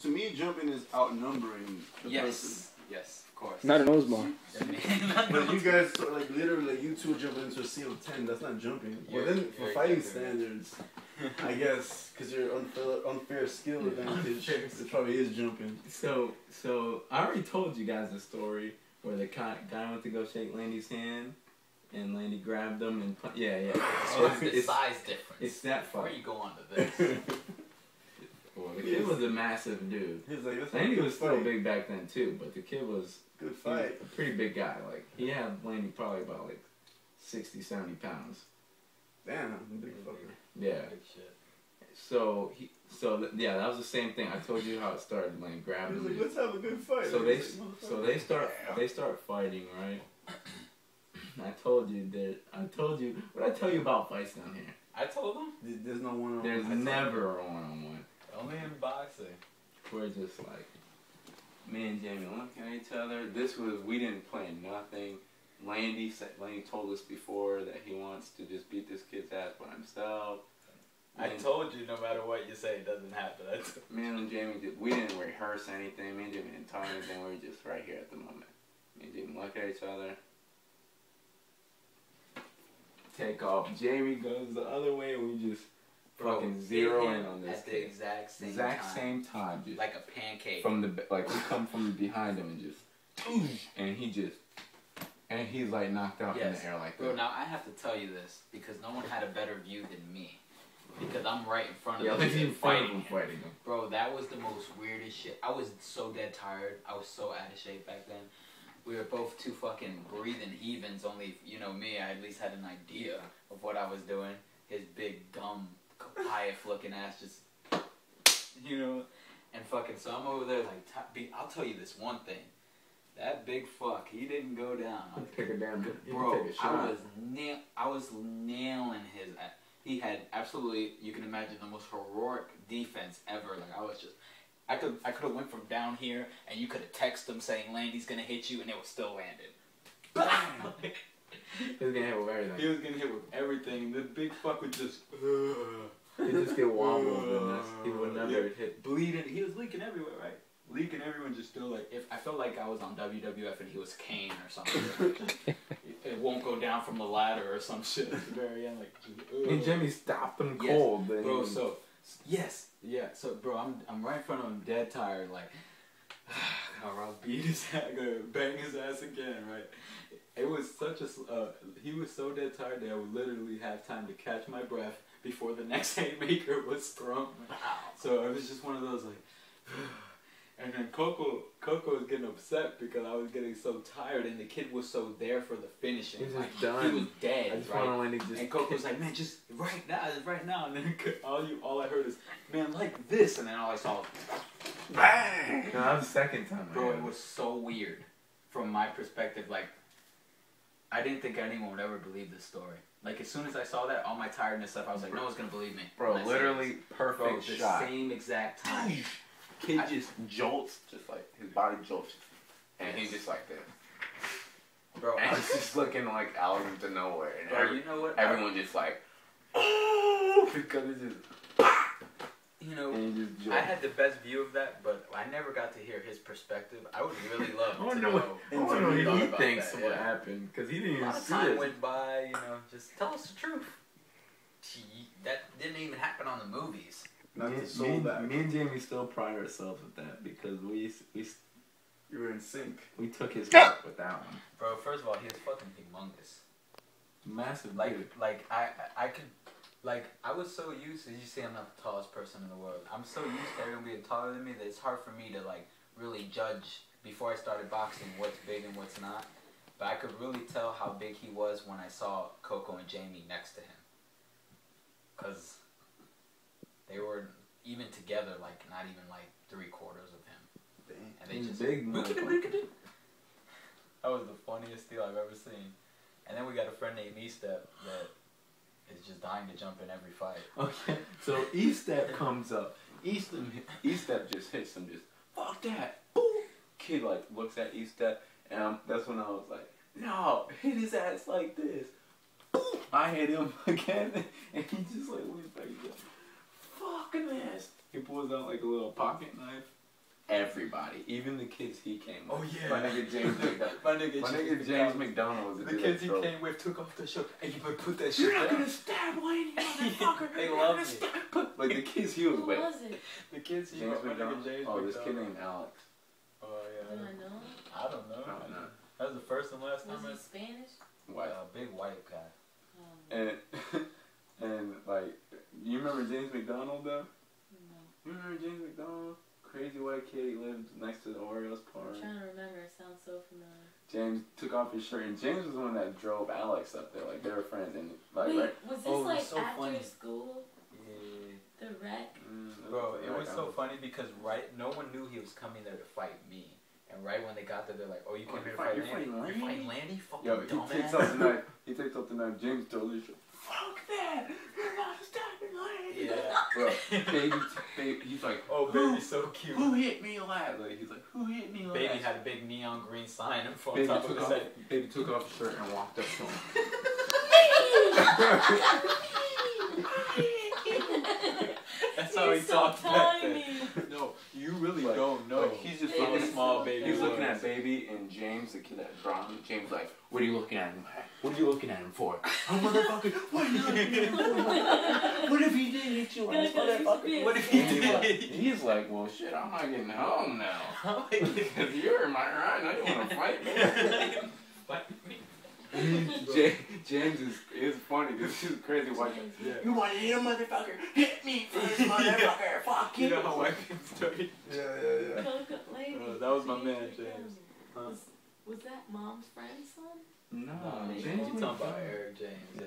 to me, jumping is outnumbering the person. Yes, of course. Not an Osmo. But you guys, like, literally, like, you two jumping into a sea of 10, that's not jumping. Well, then, for fighting standards, I guess, because you're unfair skill advantage, it probably is jumping. So I already told you guys the story where the guy went to go shake Landy's hand, and Landy grabbed him and yeah. Oh, it's the size difference. It's that fight. Where you go on to this? Well, the kid was a massive dude. He was like, Landy was still big back then too, but the kid was good fight. A pretty big guy. Like he had Landy probably about like 60, 70 pounds. Damn, big fucker. Yeah. Big shit. So yeah, that was the same thing. I told you how it started. Like grabbed him. Like, let's have a good fight. So they start fighting, right? I told you. What did I tell you about fights down here? I told him. There's no one-on-one. There's never a one-on-one. Only in boxing. We're just like, me and Jamie looking at each other. We didn't plan nothing. Landy told us before that he wants to just beat this kid's ass by himself. I told you no matter what you say, it doesn't happen. Me and Jamie, we didn't rehearse anything. Me and Jamie didn't talk anything. We were just right here at the moment. Me and Jamie look at each other. Take off. Jamie goes the other way and we just fucking zero in on this at the exact same time. Just like a pancake. We come from behind him and just, and he's like knocked out in the air like that. Bro, now I have to tell you this because no one had a better view than me. Because I'm right in front of him fighting him. Bro, that was the most weirdest shit. I was so dead tired. I was so out of shape back then. We were both two fucking breathing heathens. Only, me, I at least had an idea of what I was doing. His big, dumb, Goliath looking ass just, and fucking, so I'm over there like, I'll tell you this one thing. That big fuck, he didn't go down. Pick a damn bro, I was nailing his ass. He had absolutely, you can imagine, the most heroic defense ever. Like, I could have went from down here, and you could have texted him saying Landy's gonna hit you, and it would still landed. He was getting hit with everything. He was getting hit with everything. The big fuck would just... He'd just get wobbled, and he would never hit. Bleeding. He was leaking everywhere, right? Leaking everywhere, just still like... I felt like I was on WWF and he was Kane or something. It won't go down from the ladder or some shit at the very end. Like, and Jimmy stopped him cold. Bro, so bro, I'm right in front of him, dead tired, like, I'll beat his ass, gonna bang his ass again, right? It was such a, he was so dead tired that I would literally have time to catch my breath before the next haymaker was thrown. So it was just one of those, like, and then Coco was getting upset because I was getting so tired, and the kid was so there for the finishing. He was like, done. He was dead, I just right? And Coco was like, man, just right now. And then all I heard is, man, like this. And then all I saw was, bang! No, that was the second time. Bro, it was so weird from my perspective. Like, I didn't think anyone would ever believe this story. Like, as soon as I saw that, all my tiredness stuff, I was like, no one's going to believe me. Bro, literally perfect shot. The same exact time. Kid just jolts, just like, his body jolts, and he's just like this. Bro, and he's just looking like out into nowhere. And bro, you know what? Everyone just like, oh, because it's just, I had the best view of that, but I never got to hear his perspective. I would really love to know what he thinks what happened, because he didn't even see it. A lot of time went by, just tell us the truth. That didn't even happen on the movies. Me and Jamie still pride ourselves with that because we were in sync. We took his part with that one. Bro, first of all, he was fucking humongous. Massive. I was so used to, you see I'm not the tallest person in the world. I'm so used to everyone being taller than me that it's hard for me to really judge before I started boxing what's big and what's not. But I could really tell how big he was when I saw Coco and Jamie next to him. Because they were even together, not even 3/4 of him. Dang. And they just big. That was the funniest deal I've ever seen. And then we got a friend named E-Step that is just dying to jump in every fight. Okay, so E-Step comes up. E-Step just hits him, just fuck that. Boom. Kid looks at E-Step, and that's when I was like, no, hit his ass like this. Boom. I hit him again, and he just went back. Fucking ass. He pulls out a little pocket knife everybody, even the kids he came with. Oh yeah. My nigga James McDonald. My nigga James McDonald was the kids he came with took off the shirt. Hey, you better put that shit You're down. not gonna stab Wayne, you motherfucker. They love me. Like the kids he was Who with. was it? The kids he James was with. McDonald. James Oh, this kid McDonald. named Alex. Oh yeah. Do I know? I don't know. I don't know. That was the first and last time Was he Spanish? White. big white guy. And and like, you remember James McDonald though? No. You remember James McDonald? Crazy white kid. He lived next to the Orioles park. I'm trying to remember. It sounds so familiar. James took off his shirt, and James was the one that drove Alex up there. Like they were friends, and like Wait, right. was this Oh, it was like so after funny. school? Yeah. The wreck? Bro, it was so funny because no one knew he was coming there to fight me. And right when they got there, they're like, "Oh, you came here to fight Landy? You're fighting Landy? Fucking Yo, dumbass." he takes out the knife. He takes out the knife. James totally shook. Fuck that! You're not stabbing Landy. Yeah. Bro, baby, he's like, "Oh, baby's so cute. Who hit me last?" Like he's like, "Who hit me last?" Baby had a big neon green sign in front Baby of took his off. head. Baby took off his shirt and walked up to him. That's how he He's so talked back then. tiny. No, you really Like, don't know. He's just how looking small so baby He's was. looking at Baby and James, the kid that brought him. James like, "What are you looking at him? What are you looking at him for?" "Oh, motherfucker, what are you looking at him for? What if he did hit you last, motherfucker? What if he And did? He's like, "Well, shit, I'm not getting home now." How am I getting Because you're in my right now. You want to fight me? fight me? James is funny because he's a crazy white guy. Yeah. "You want to hit a motherfucker? Hit me first, motherfucker. Fuck You you." know how white people started? Yeah. Coca Lady. That was my man, McDonald. James. Huh? Was that mom's friend's son? No, Nah, James you talking about McDonald. Eric James? Yeah.